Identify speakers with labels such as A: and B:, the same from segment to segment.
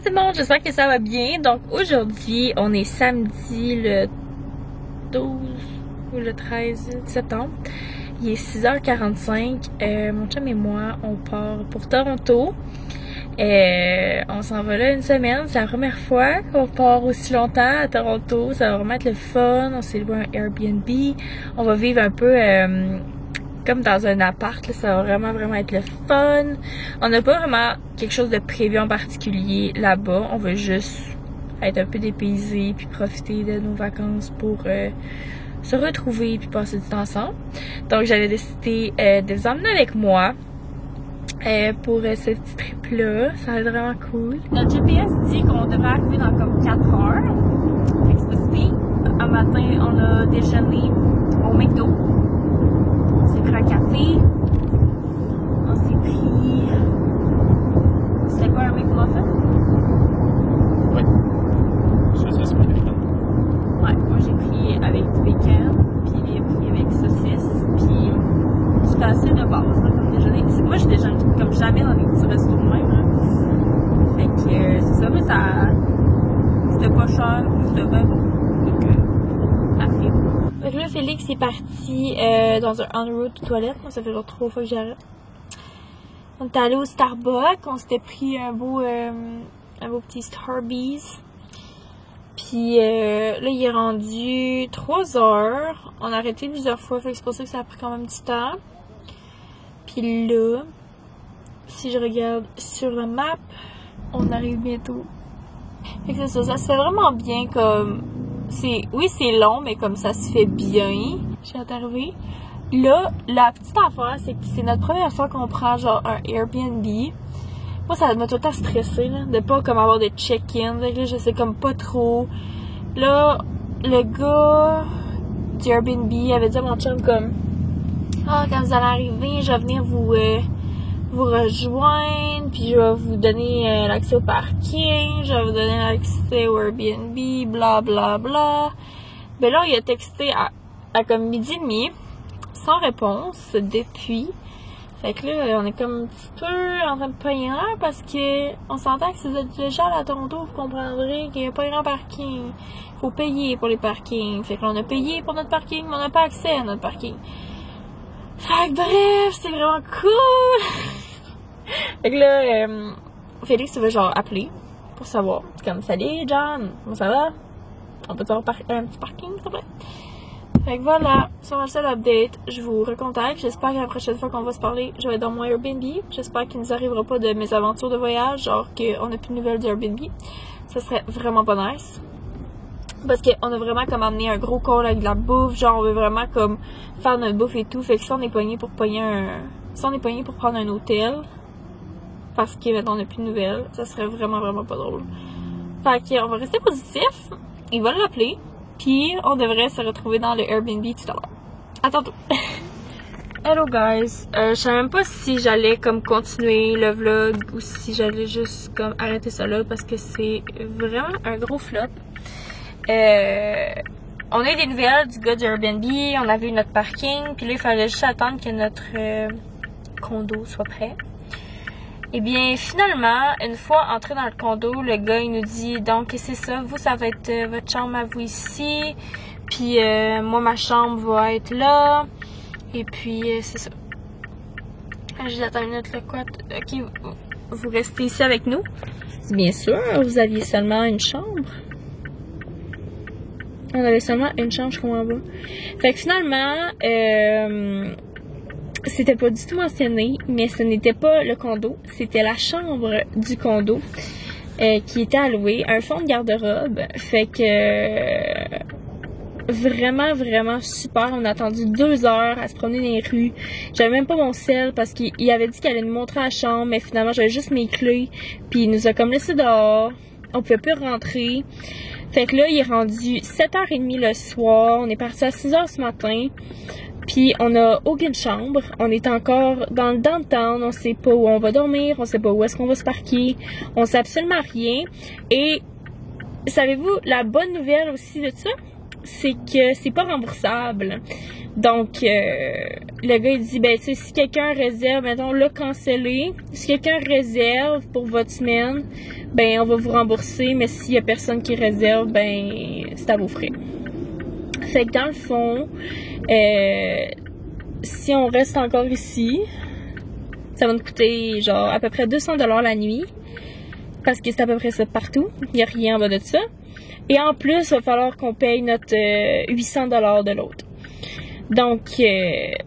A: tout le monde, j'espère que ça va bien. Donc aujourd'hui, on est samedi le 12 ou le 13 septembre. Il est 6h45. Mon chum et moi, on part pour Toronto. On s'en va là une semaine. C'est la première fois qu'on part aussi longtemps à Toronto. Ça va vraiment être le fun. On s'est loué un Airbnb. On va vivre un peu comme dans un appart. Là. Ça va vraiment être le fun. On n'a pas vraiment quelque chose de prévu en particulier là-bas. On veut juste être un peu dépaysé puis profiter de nos vacances pour se retrouver puis passer du temps ensemble. Donc j'avais décidé de vous emmener avec moi pour ce petit trip-là. Ça va être vraiment cool. Notre GPS dit qu'on devrait arriver dans comme 4 heures. Fait que c'est pas si pire. Un matin, on a déjeuné au McDo. On s'est pris un café. On s'est pris... C'était quoi, un McMuffin?
B: Oui. Ça c'est bacon.
A: Ouais, moi j'ai pris avec du bacon, puis il a pris avec saucisse, puis c'était assez de base, là, comme déjeuner. Moi je déjeune comme jamais dans des petits restos de même, là. Fait que c'est ça, mais ça... C'était pas cher, puis c'était bien bon. Donc, parfait. Fait que là, Félix est parti dans un on-road de toilette. Moi, ça fait genre 3 fois que j'arrête. On est allé au Starbucks, on s'était pris un beau petit Starbucks. Puis là, il est rendu 3 heures. On a arrêté plusieurs fois, fait que c'est pour ça que ça a pris quand même du temps. Puis là, si je regarde sur la map, on arrive bientôt. Fait que c'est ça, ça se fait vraiment bien comme... Oui, c'est long, mais comme ça se fait bien. J'ai hâte d'arriver. Là, la petite affaire, c'est que c'est notre première fois qu'on prend genre un Airbnb. Moi, ça m'a tout le temps stressé, là, de pas comme avoir de check-in. Là, je sais comme pas trop. Là, le gars du Airbnb avait dit à mon chum comme quand vous allez arriver, je vais venir vous rejoindre, puis je vais vous donner l'accès au parking, je vais vous donner l'accès au Airbnb, bla bla bla. Ben là, il a texté à comme 12h30, sans réponse depuis. Fait que là, on est comme un petit peu en train de payer l'heure parce que on s'entend que si vous êtes déjà à Toronto, vous comprendrez qu'il n'y a pas grand parking. Il faut payer pour les parkings. Fait que là, on a payé pour notre parking, mais on n'a pas accès à notre parking. Fait que bref, c'est vraiment cool! Fait que là, Félix, tu veux genre appeler pour savoir. Comme, salut John, comment ça va? On peut avoir un petit parking, s'il te plaît? Fait que voilà, sur le seul update, je vous recontacte. J'espère que la prochaine fois qu'on va se parler, je vais être dans mon Airbnb. J'espère qu'il ne nous arrivera pas de mes aventures de voyage, genre qu'on n'a plus de nouvelles du Airbnb. Ça serait vraiment pas nice. Parce qu'on a vraiment comme amené un gros call avec de la bouffe, genre on veut vraiment comme faire notre bouffe et tout. Fait que si on est pogné pour prendre un hôtel, parce que maintenant on n'a plus de nouvelles, ça serait vraiment pas drôle. Fait qu'on va rester positif, il va l'appeler. Puis, on devrait se retrouver dans le Airbnb tout à l'heure. À tantôt! Hello guys! Je savais même pas si j'allais comme continuer le vlog ou si j'allais juste comme arrêter ça là parce que c'est vraiment un gros flop. On a eu des nouvelles du gars du Airbnb, on avait eu notre parking, puis là il fallait juste attendre que notre condo soit prêt. Et bien, finalement, une fois entré dans le condo, le gars, il nous dit, donc, c'est ça, vous, ça va être votre chambre à vous ici, puis moi, ma chambre va être là, et puis, c'est ça. Juste attends une minute, là, quoi? Ok, vous restez ici avec nous? Bien sûr, vous aviez seulement une chambre. On avait seulement une chambre, je comprends pas. Fait que finalement, c'était pas du tout mentionné, mais ce n'était pas le condo, c'était la chambre du condo qui était allouée, un fond de garde-robe. Fait que vraiment super. On a attendu 2 heures à se promener dans les rues. J'avais même pas mon sel parce qu'il avait dit qu'il allait nous montrer la chambre, mais finalement j'avais juste mes clés. Puis il nous a comme laissé dehors. On pouvait plus rentrer. Fait que là, il est rendu 7h30 le soir. On est parti à 6h ce matin. Puis on a aucune chambre, on est encore dans le downtown, on sait pas où on va dormir, on sait pas où est-ce qu'on va se parquer, on sait absolument rien. Et savez-vous, la bonne nouvelle aussi de ça, c'est que c'est pas remboursable. Donc, le gars, il dit, ben, tu sais, si quelqu'un réserve, mettons, le canceller. Si quelqu'un réserve pour votre semaine, ben, on va vous rembourser. Mais s'il y a personne qui réserve, ben, c'est à vos frais. Fait que dans le fond, si on reste encore ici, ça va nous coûter, genre, à peu près 200$ la nuit. Parce que c'est à peu près ça partout. Il n'y a rien en bas de ça. Et en plus, il va falloir qu'on paye notre 800$ de l'autre. Donc,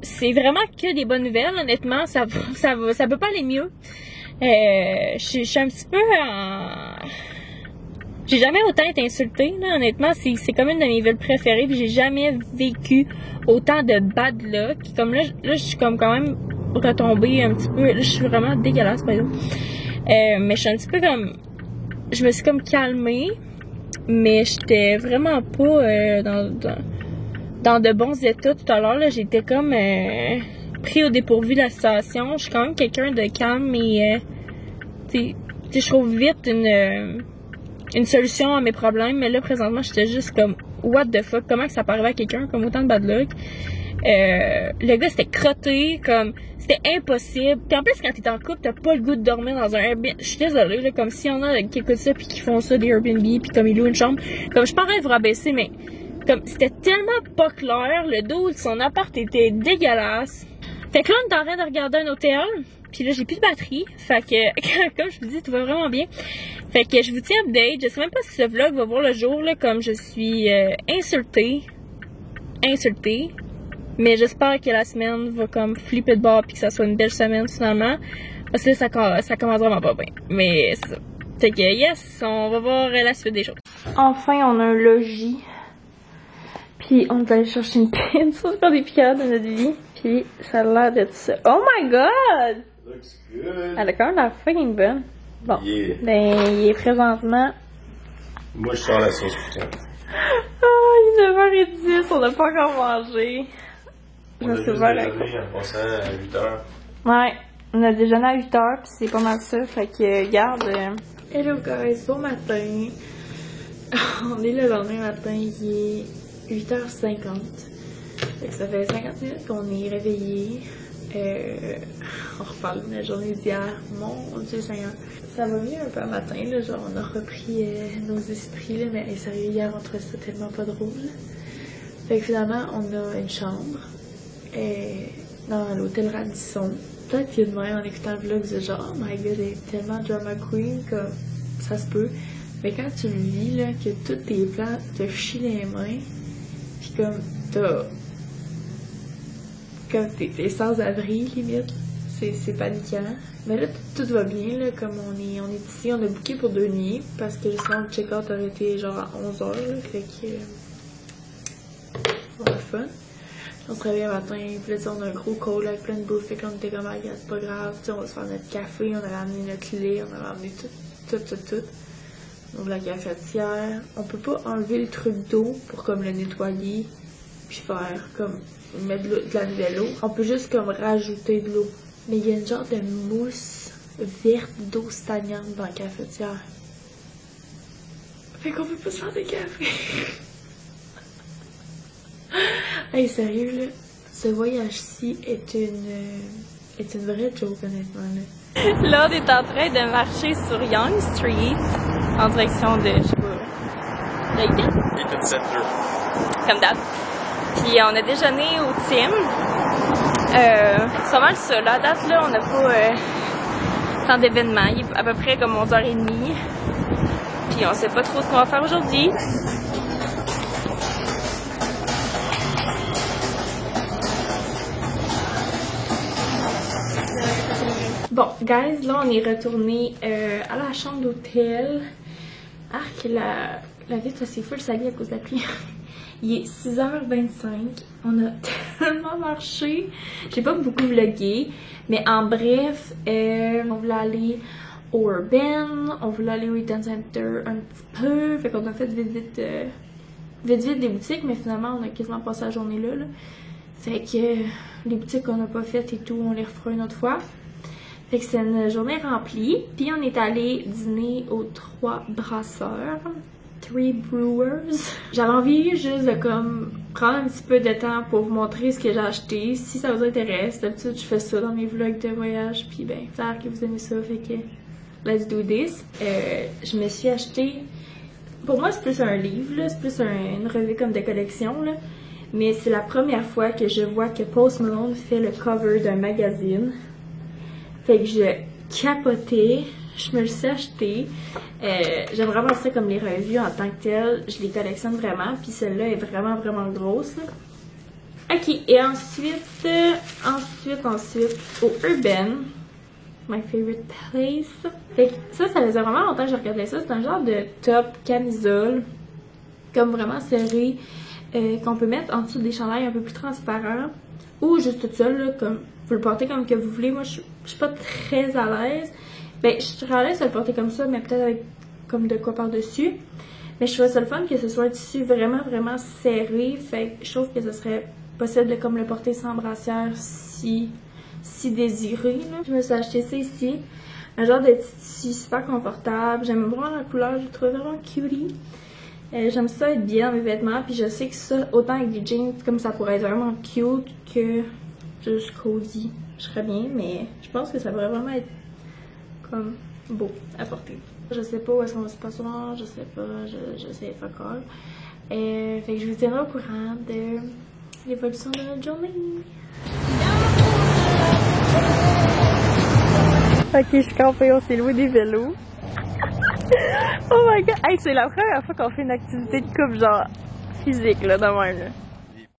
A: c'est vraiment que des bonnes nouvelles, honnêtement. Ça peut pas aller mieux. Je suis un petit peu en... J'ai jamais autant été insultée, là, honnêtement. C'est comme une de mes villes préférées. Puis j'ai jamais vécu autant de bad luck. Comme là, je suis comme quand même retombée un petit peu. Là, je suis vraiment dégueulasse, par exemple. Mais je suis un petit peu comme... Je me suis comme calmée. Mais j'étais vraiment pas dans de bons états tout à l'heure. J'étais comme pris au dépourvu de la situation. Je suis quand même quelqu'un de calme et je trouve vite une solution à mes problèmes. Mais là, présentement, j'étais juste comme what the fuck, comment que ça peut arriver à quelqu'un comme autant de bad luck? Le gars, c'était crotté, comme c'était impossible. Puis en plus, quand t'es en couple, t'as pas le goût de dormir dans un Airbnb. Je suis désolée, là, comme si on a qui écoutent ça puis qui font ça des Airbnb puis comme ils louent une chambre. Comme je parlais de vous rabaisser, mais comme c'était tellement pas clair, le dos de son appart était dégueulasse. Fait que là, on est en train de regarder un hôtel. Puis là, j'ai plus de batterie. Fait que, comme je vous dis, tout va vraiment bien. Fait que je vous tiens update. Je sais même pas si ce vlog va voir le jour, là, comme je suis insultée. Mais j'espère que la semaine va comme flipper de bord puis que ça soit une belle semaine finalement. Parce que là, ça commence vraiment pas bien. Mais c'est ça. Fait que yes, on va voir la suite des choses. Enfin, on a un logis. Puis on est allé chercher une pizza. C'est pas des piqûres de notre vie. Puis ça a l'air d'être ça. Oh my god!
B: Looks good.
A: Elle a quand même l'air fucking bonne. Bon.
B: Yeah.
A: Ben, il est présentement...
B: Moi, je sors la sauce piquante.
A: Oh, il est 9h10. On n'a pas encore mangé.
B: On a juste déjeuné en passant à 8h.
A: Ouais, on a déjeuné à 8h, puis c'est pas mal ça. Fait que, regarde. Hello guys, bon matin. On est le lendemain matin, il est 8h50. Fait que ça fait 50 minutes qu'on est réveillés. On reparle de la journée d'hier. Mon Dieu Seigneur. Ça va mieux un peu le matin, là. Genre, on a repris nos esprits, là. Mais sérieux, hier, on trouvait ça tellement pas drôle. Fait que finalement, on a une chambre. Dans l'hôtel Radisson. Peut-être que demain, en écoutant le vlog, c'est genre, oh my god, elle est tellement drama queen, comme ça se peut. Mais quand tu le vis, là, que tous tes plans te chient les mains, pis comme t'es sans abri, limite, c'est paniquant. Mais là, tout va bien, là, comme on est ici, on a booké pour 2 nuits, parce que sinon, le check-out aurait été genre à 11h, là, fait que... on a fun. On se réveille le matin, puis là, on a un gros call avec plein de bouffe, fait qu'on était comme, ah, c'est pas grave, on va se faire notre café, on avait amené notre lait, on avait amené tout. Donc la cafetière, on peut pas enlever le truc d'eau pour comme le nettoyer, puis faire comme, mettre de la nouvelle eau. On peut juste comme rajouter de l'eau. Mais il y a une genre de mousse verte d'eau stagnante dans la cafetière. Fait qu'on peut pas se faire de café. Hey, sérieux, là, ce voyage-ci est une vraie joke, honnêtement, là. Là, on est en train de marcher sur Yonge Street, en direction de, je sais pas,
B: Eaton Center.
A: comme d'hab. Puis on a déjeuné au Tim. C'est pas mal ça, là, à date, là, on n'a pas tant d'événements. Il est à peu près comme 11h30. Puis on sait pas trop ce qu'on va faire aujourd'hui. Bon, guys, là, on est retourné à la chambre d'hôtel. Arc, la vitre, c'est full salie à cause de la pluie. Il est 6h25. On a tellement marché. J'ai pas beaucoup vlogué. Mais en bref, on voulait aller au Urban. On voulait aller au Eaton Center un petit peu. Fait qu'on a fait vite des boutiques. Mais finalement, on a quasiment passé la journée là. Fait que les boutiques qu'on n'a pas faites et tout, on les refera une autre fois. Fait que c'est une journée remplie. Puis on est allé dîner aux 3 brasseurs. Three Brewers. J'avais envie juste de comme prendre un petit peu de temps pour vous montrer ce que j'ai acheté. Si ça vous intéresse, d'habitude je fais ça dans mes vlogs de voyage, puis ben, j'espère que vous aimez ça, fait que let's do this. Je me suis acheté, pour moi c'est plus un livre, c'est plus une revue comme de collection, là. Mais c'est la première fois que je vois que Post Malone fait le cover d'un magazine. Fait que je capotais, je me le suis acheté. J'aime vraiment ça comme les revues en tant que telles. Je les collectionne vraiment, puis celle-là est vraiment grosse, là. Ok, et ensuite, au Urban, my favorite place. Fait que ça faisait vraiment longtemps que je regardais ça. C'est un genre de top camisole, comme vraiment serré, qu'on peut mettre en dessous des chandails un peu plus transparents, ou juste tout seul, là, comme vous le portez comme que vous voulez. Moi, je suis pas très à l'aise. Ben, je suis à l'aise de le porter comme ça, mais peut-être avec comme de quoi par-dessus. Mais je trouve ça le fun que ce soit un tissu vraiment serré. Fait que je trouve que ce serait possible de comme le porter sans brassière si désiré, là. Je me suis acheté ça ici. Un genre de petit tissu super confortable. J'aime vraiment la couleur, je le trouve vraiment cutie. J'aime ça être bien dans mes vêtements, puis je sais que ça, autant avec des jeans, comme ça pourrait être vraiment cute que juste cozy. Je serais bien, mais je pense que ça pourrait vraiment être comme beau à porter. Je sais pas où est-ce qu'on va se passer, je sais pas, je sais fuck all. Fait que je vous tiendrai au courant de l'évolution de notre journée. Ok, je suis campée, on s'est loué des vélos. Oh my god! Hey, c'est la première fois qu'on fait une activité de couple genre physique là, de même là.